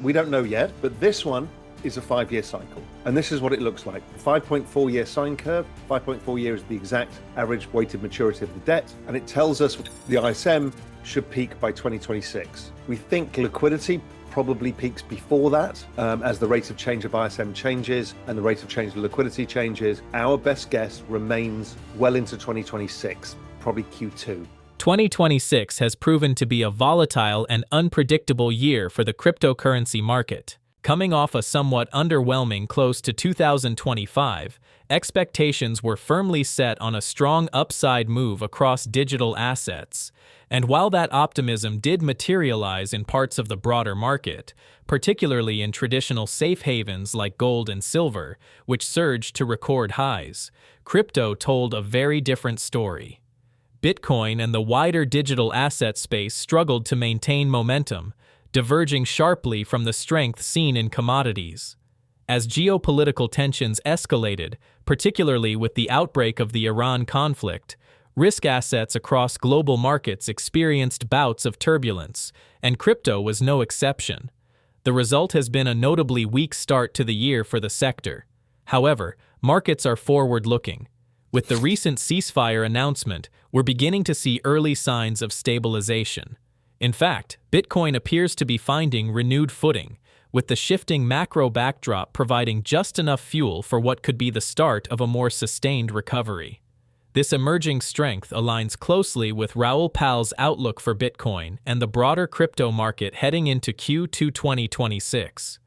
We don't know yet, but this one is a 5-year cycle. And this is what it looks like. 5.4-year sine curve. 5.4 years is the exact average weighted maturity of the debt. And it tells us the ISM should peak by 2026. We think liquidity probably peaks before that, as the rate of change of ISM changes and the rate of change of liquidity changes. Our best guess remains well into 2026, probably Q2. 2026 has proven to be a volatile and unpredictable year for the cryptocurrency market. Coming off a somewhat underwhelming close to 2025, expectations were firmly set on a strong upside move across digital assets. And while that optimism did materialize in parts of the broader market, particularly in traditional safe havens like gold and silver, which surged to record highs, crypto told a very different story. Bitcoin and the wider digital asset space struggled to maintain momentum, diverging sharply from the strength seen in commodities. As geopolitical tensions escalated, particularly with the outbreak of the Iran conflict, risk assets across global markets experienced bouts of turbulence, and crypto was no exception. The result has been a notably weak start to the year for the sector. However, markets are forward-looking. With the recent ceasefire announcement, we're beginning to see early signs of stabilization. In fact, Bitcoin appears to be finding renewed footing, with the shifting macro backdrop providing just enough fuel for what could be the start of a more sustained recovery. This emerging strength aligns closely with Raoul Pal's outlook for Bitcoin and the broader crypto market heading into Q2 2026.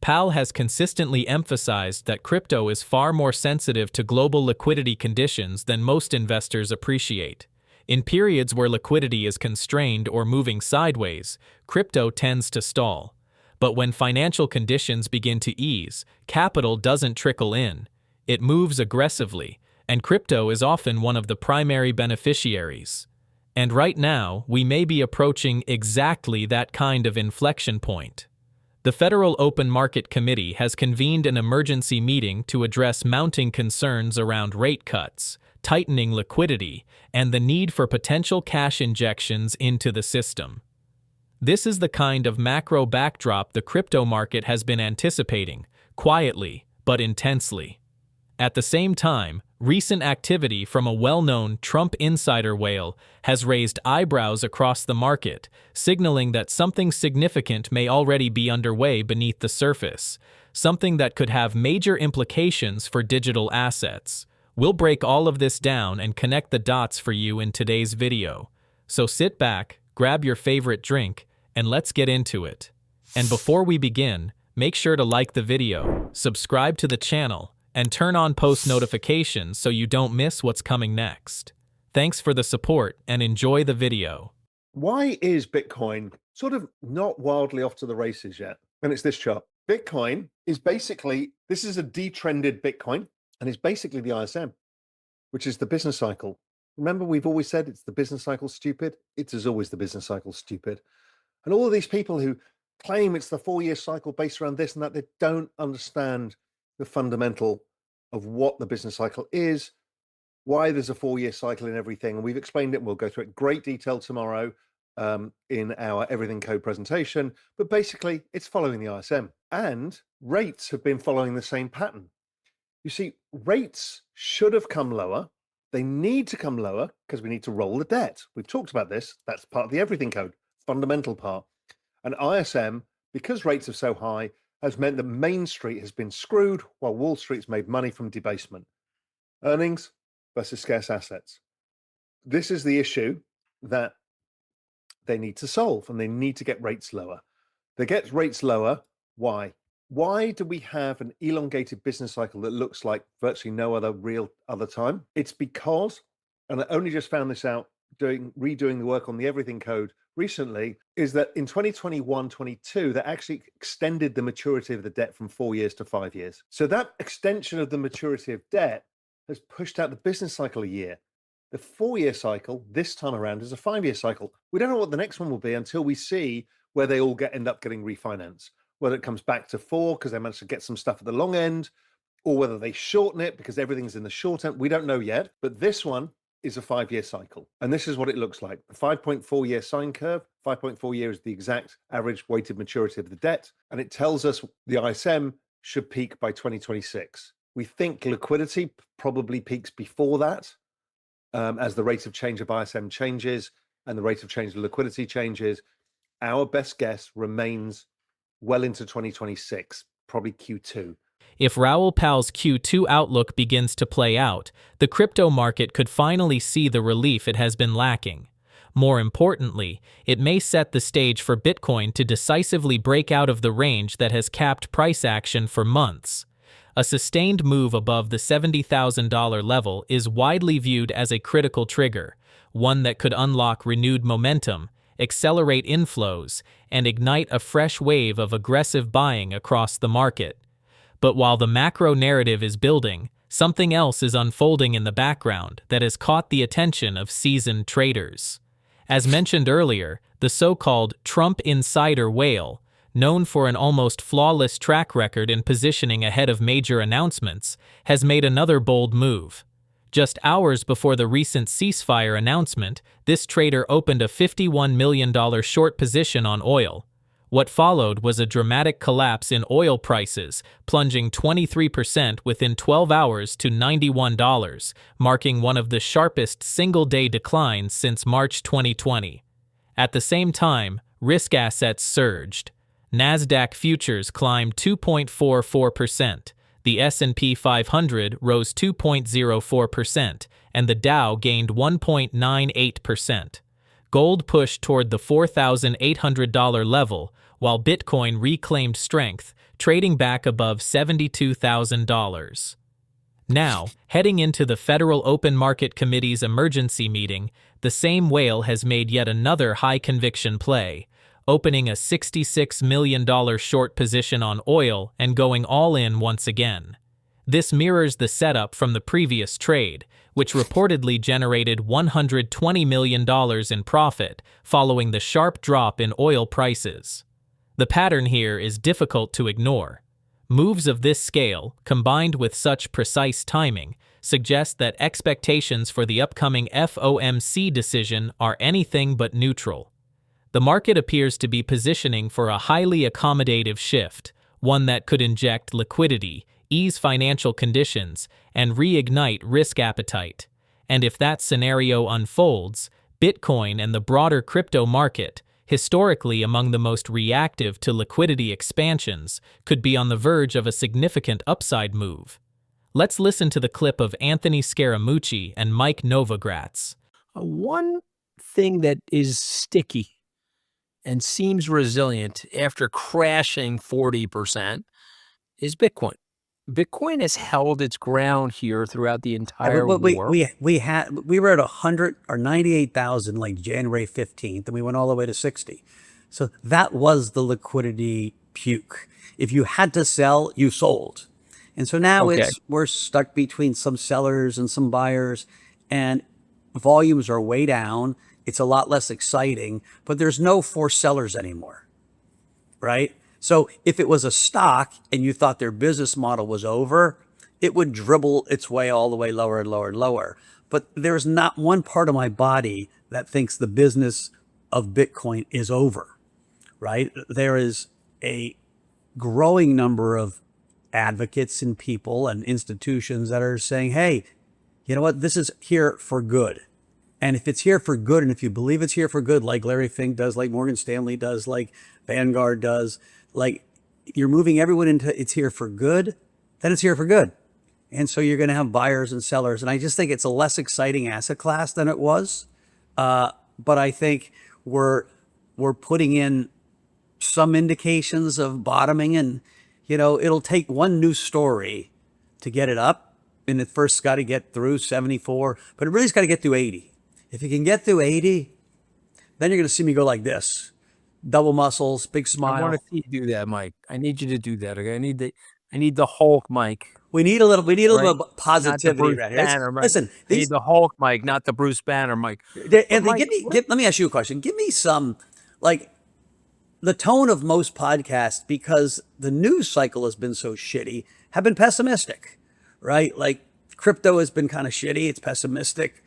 Pal has consistently emphasized that crypto is far more sensitive to global liquidity conditions than most investors appreciate. In periods where liquidity is constrained or moving sideways, crypto tends to stall. But when financial conditions begin to ease, capital doesn't trickle in. It moves aggressively, and crypto is often one of the primary beneficiaries. And right now, we may be approaching exactly that kind of inflection point. The Federal Open Market Committee has convened an emergency meeting to address mounting concerns around rate cuts, tightening liquidity, and the need for potential cash injections into the system. This is the kind of macro backdrop the crypto market has been anticipating, quietly but intensely. At the same time, recent activity from a well-known Trump insider whale has raised eyebrows across the market, signaling that something significant may already be underway beneath the surface, something that could have major implications for digital assets. We'll break all of this down and connect the dots for you in today's video. So sit back, grab your favorite drink, and let's get into it. And before we begin, make sure to like the video, subscribe to the channel, and turn on post notifications so you don't miss what's coming next. Thanks for the support and enjoy the video. Why is Bitcoin sort of not wildly off to the races yet? And it's this chart. Bitcoin is basically, this is a detrended Bitcoin, and it's basically the ISM, which is the business cycle. Remember, we've always said it's the business cycle stupid. It is always the business cycle stupid. And all of these people who claim it's the 4-year cycle based around this and that, they don't understand the fundamental of what the business cycle is, why there's a 4-year cycle in everything. And we've explained it, and we'll go through it in great detail tomorrow in our Everything Code presentation. But basically, it's following the ISM. And rates have been following the same pattern. You see, rates should have come lower. They need to come lower because we need to roll the debt. We've talked about this. That's part of the Everything Code, fundamental part. And ISM, because rates are so high, has meant that Main Street has been screwed while Wall Street's made money from debasement. Earnings versus scarce assets. This is the issue that they need to solve, and they need to get rates lower. They get rates lower. Why? Why do we have an elongated business cycle that looks like virtually no other time? It's because, and I only just found this out redoing the work on the Everything Code recently, is that in 2021-22, they actually extended the maturity of the debt from 4 years to 5 years. So that extension of the maturity of debt has pushed out the business cycle a year. The 4-year cycle this time around is a 5-year cycle. We don't know what the next one will be until we see where they all end up getting refinanced. Whether it comes back to 4 because they managed to get some stuff at the long end, or whether they shorten it because everything's in the short end. We don't know yet. But this one is a 5-year cycle. And this is what it looks like. A 5.4-year sine curve. 5.4 years is the exact average weighted maturity of the debt. And it tells us the ISM should peak by 2026. We think liquidity probably peaks before that, as the rate of change of ISM changes and the rate of change of liquidity changes. Our best guess remains well into 2026, probably Q2. If Raoul Pal's Q2 outlook begins to play out, the crypto market could finally see the relief it has been lacking. More importantly, it may set the stage for Bitcoin to decisively break out of the range that has capped price action for months. A sustained move above the $70,000 level is widely viewed as a critical trigger, one that could unlock renewed momentum, accelerate inflows, and ignite a fresh wave of aggressive buying across the market. But while the macro narrative is building, something else is unfolding in the background that has caught the attention of seasoned traders. As mentioned earlier, the so-called Trump insider whale, known for an almost flawless track record in positioning ahead of major announcements, has made another bold move. Just hours before the recent ceasefire announcement, this trader opened a $51 million short position on oil. What followed was a dramatic collapse in oil prices, plunging 23% within 12 hours to $91, marking one of the sharpest single-day declines since March 2020. At the same time, risk assets surged. Nasdaq futures climbed 2.44%, the S&P 500 rose 2.04%, and the Dow gained 1.98%. Gold pushed toward the $4,800 level, while Bitcoin reclaimed strength, trading back above $72,000. Now, heading into the Federal Open Market Committee's emergency meeting, the same whale has made yet another high-conviction play, opening a $66 million short position on oil and going all in once again. This mirrors the setup from the previous trade, which reportedly generated $120 million in profit following the sharp drop in oil prices. The pattern here is difficult to ignore. Moves of this scale, combined with such precise timing, suggest that expectations for the upcoming FOMC decision are anything but neutral. The market appears to be positioning for a highly accommodative shift, one that could inject liquidity, ease financial conditions, and reignite risk appetite. And if that scenario unfolds, Bitcoin and the broader crypto market, historically among the most reactive to liquidity expansions, could be on the verge of a significant upside move. Let's listen to the clip of Anthony Scaramucci and Mike Novogratz. One thing that is sticky and seems resilient after crashing 40% is Bitcoin. Bitcoin has held its ground here throughout the entire war. We were at 100 or 98,000 like January 15th, and we went all the way to 60. So that was the liquidity puke. If you had to sell, you sold. And so now we're stuck between some sellers and some buyers, and volumes are way down. It's a lot less exciting, but there's no forced sellers anymore, right? So if it was a stock and you thought their business model was over, it would dribble its way all the way lower and lower and lower. But there's not one part of my body that thinks the business of Bitcoin is over, right? There is a growing number of advocates and people and institutions that are saying, hey, you know what? This is here for good. And if it's here for good, and if you believe it's here for good, like Larry Fink does, like Morgan Stanley does, like Vanguard does, like you're moving everyone into it's here for good, then it's here for good. And so you're going to have buyers and sellers. And I just think it's a less exciting asset class than it was. But I think we're putting in some indications of bottoming, and, you know, it'll take one news story to get it up. And it first got to get through 74, but it really's got to get through 80. If you can get through 80, then you're going to see me go like this. Double muscles, big smile. I want to see you do that, Mike. I need you to do that. Okay? I need the Hulk, Mike. We need a little positivity around here. Listen, I need the Hulk, Mike, not the Bruce Banner, Mike. Anthony, let me ask you a question. Give me some, like, the tone of most podcasts, because the news cycle has been so shitty, have been pessimistic, right? Like, crypto has been kind of shitty. It's pessimistic.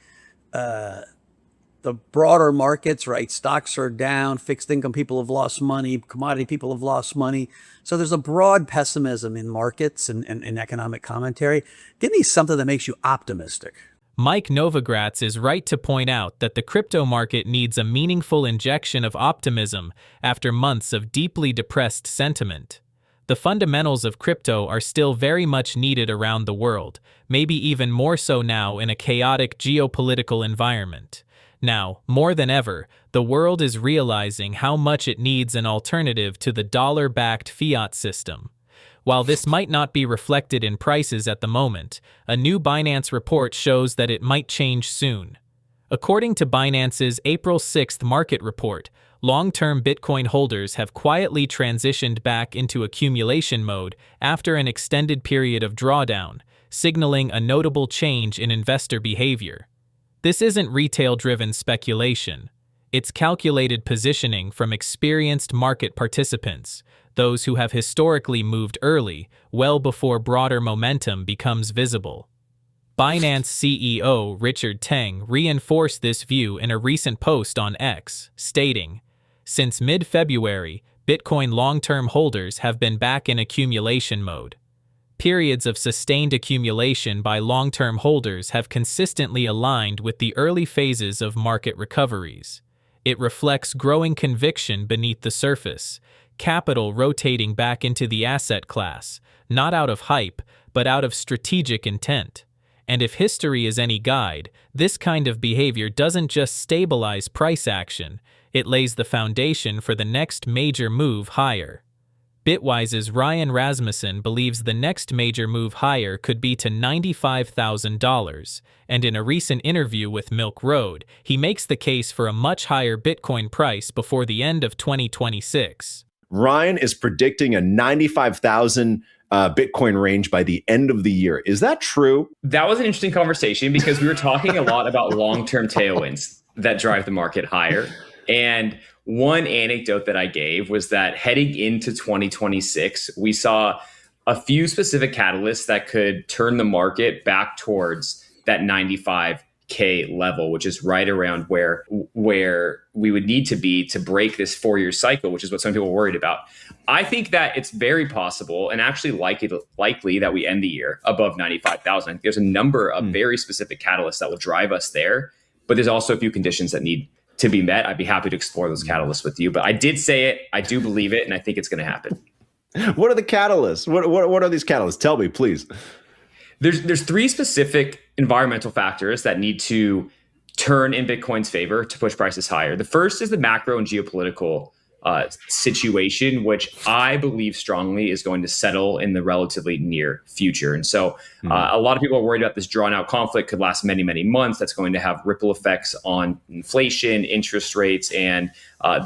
the broader markets, right? Stocks are down, fixed income people have lost money, commodity people have lost money. So there's a broad pessimism in markets and economic commentary. Give me something that makes you optimistic. Mike Novogratz is right to point out that the crypto market needs a meaningful injection of optimism after months of deeply depressed sentiment. The fundamentals of crypto are still very much needed around the world, maybe even more so now in a chaotic geopolitical environment. Now, more than ever, the world is realizing how much it needs an alternative to the dollar-backed fiat system. While this might not be reflected in prices at the moment, a new Binance report shows that it might change soon. According to Binance's April 6th market report, long-term Bitcoin holders have quietly transitioned back into accumulation mode after an extended period of drawdown, signaling a notable change in investor behavior. This isn't retail-driven speculation. It's calculated positioning from experienced market participants, those who have historically moved early, well before broader momentum becomes visible. Binance CEO Richard Teng reinforced this view in a recent post on X, stating, "Since mid-February, Bitcoin long-term holders have been back in accumulation mode. Periods of sustained accumulation by long-term holders have consistently aligned with the early phases of market recoveries. It reflects growing conviction beneath the surface, capital rotating back into the asset class, not out of hype, but out of strategic intent. And if history is any guide, this kind of behavior doesn't just stabilize price action, it lays the foundation for the next major move higher." Bitwise's Ryan Rasmussen believes the next major move higher could be to $95,000, and in a recent interview with Milk Road, he makes the case for a much higher Bitcoin price before the end of 2026. Ryan is predicting a 95,000 Bitcoin range by the end of the year. Is that true? That was an interesting conversation because we were talking a lot about long-term tailwinds that drive the market higher. And one anecdote that I gave was that heading into 2026, we saw a few specific catalysts that could turn the market back towards that 95K level, which is right around where we would need to be to break this 4-year cycle, which is what some people are worried about. I think that it's very possible and actually likely that we end the year above 95,000. I think there's a number of very specific catalysts that will drive us there, but there's also a few conditions that need to be met. I'd be happy to explore those catalysts with you, but I did say it, I do believe it, and I think it's going to happen. What are the catalysts? What are these catalysts? Tell me, please. There's 3 specific environmental factors that need to turn in Bitcoin's favor to push prices higher. The first is the macro and geopolitical situation, which I believe strongly is going to settle in the relatively near future. And so a lot of people are worried about this drawn out conflict could last many, many months. That's going to have ripple effects on inflation, interest rates, and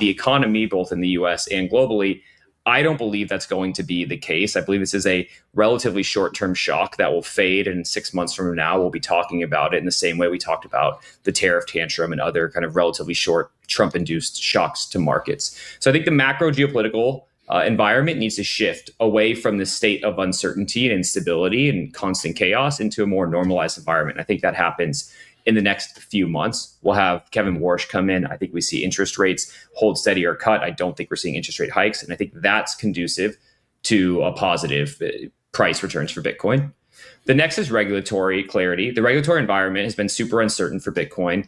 the economy, both in the US and globally. I don't believe that's going to be the case. I believe this is a relatively short-term shock that will fade, and 6 months from now, we'll be talking about it in the same way we talked about the tariff tantrum and other kind of relatively short Trump-induced shocks to markets. So I think the macro geopolitical environment needs to shift away from this state of uncertainty and instability and constant chaos into a more normalized environment. I think that happens in the next few months. We'll have Kevin Warsh come in. I think we see interest rates hold steady or cut. I don't think we're seeing interest rate hikes. And I think that's conducive to a positive price returns for Bitcoin. The next is regulatory clarity. The regulatory environment has been super uncertain for Bitcoin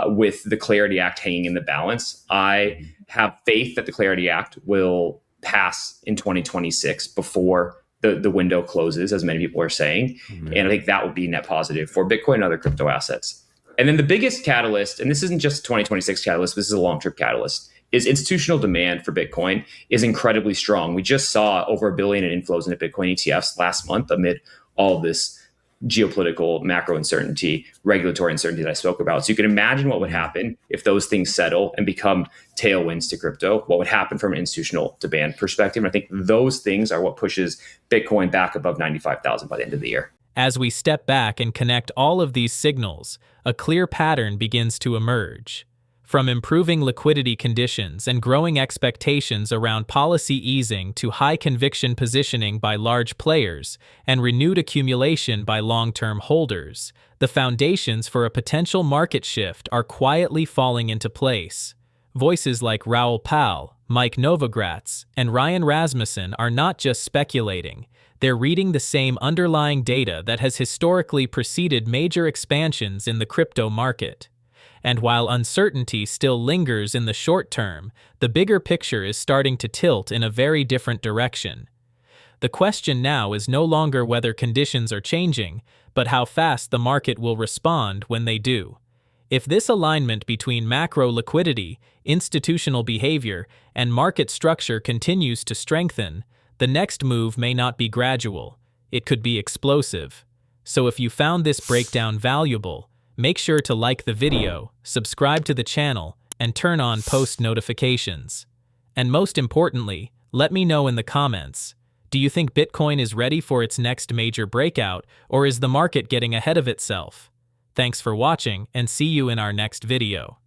with the Clarity Act hanging in the balance. I have faith that the Clarity Act will pass in 2026 before the window closes, as many people are saying. And I think that will be net positive for Bitcoin and other crypto assets. And then the biggest catalyst, and this isn't just a 2026 catalyst, this is a long-term catalyst, is institutional demand for Bitcoin is incredibly strong. We just saw over $1 billion in inflows into Bitcoin ETFs last month amid all of this geopolitical, macro uncertainty, regulatory uncertainty that I spoke about. So you can imagine what would happen if those things settle and become tailwinds to crypto, what would happen from an institutional demand perspective. And I think those things are what pushes Bitcoin back above 95,000 by the end of the year. As we step back and connect all of these signals, a clear pattern begins to emerge. From improving liquidity conditions and growing expectations around policy easing to high-conviction positioning by large players and renewed accumulation by long-term holders, the foundations for a potential market shift are quietly falling into place. Voices like Raoul Pal, Mike Novogratz, and Ryan Rasmussen are not just speculating. They're reading the same underlying data that has historically preceded major expansions in the crypto market. And while uncertainty still lingers in the short term, the bigger picture is starting to tilt in a very different direction. The question now is no longer whether conditions are changing, but how fast the market will respond when they do. If this alignment between macro liquidity, institutional behavior, and market structure continues to strengthen, the next move may not be gradual. It could be explosive. So if you found this breakdown valuable, make sure to like the video, subscribe to the channel, and turn on post notifications. And most importantly, let me know in the comments, do you think Bitcoin is ready for its next major breakout, or is the market getting ahead of itself? Thanks for watching, and see you in our next video.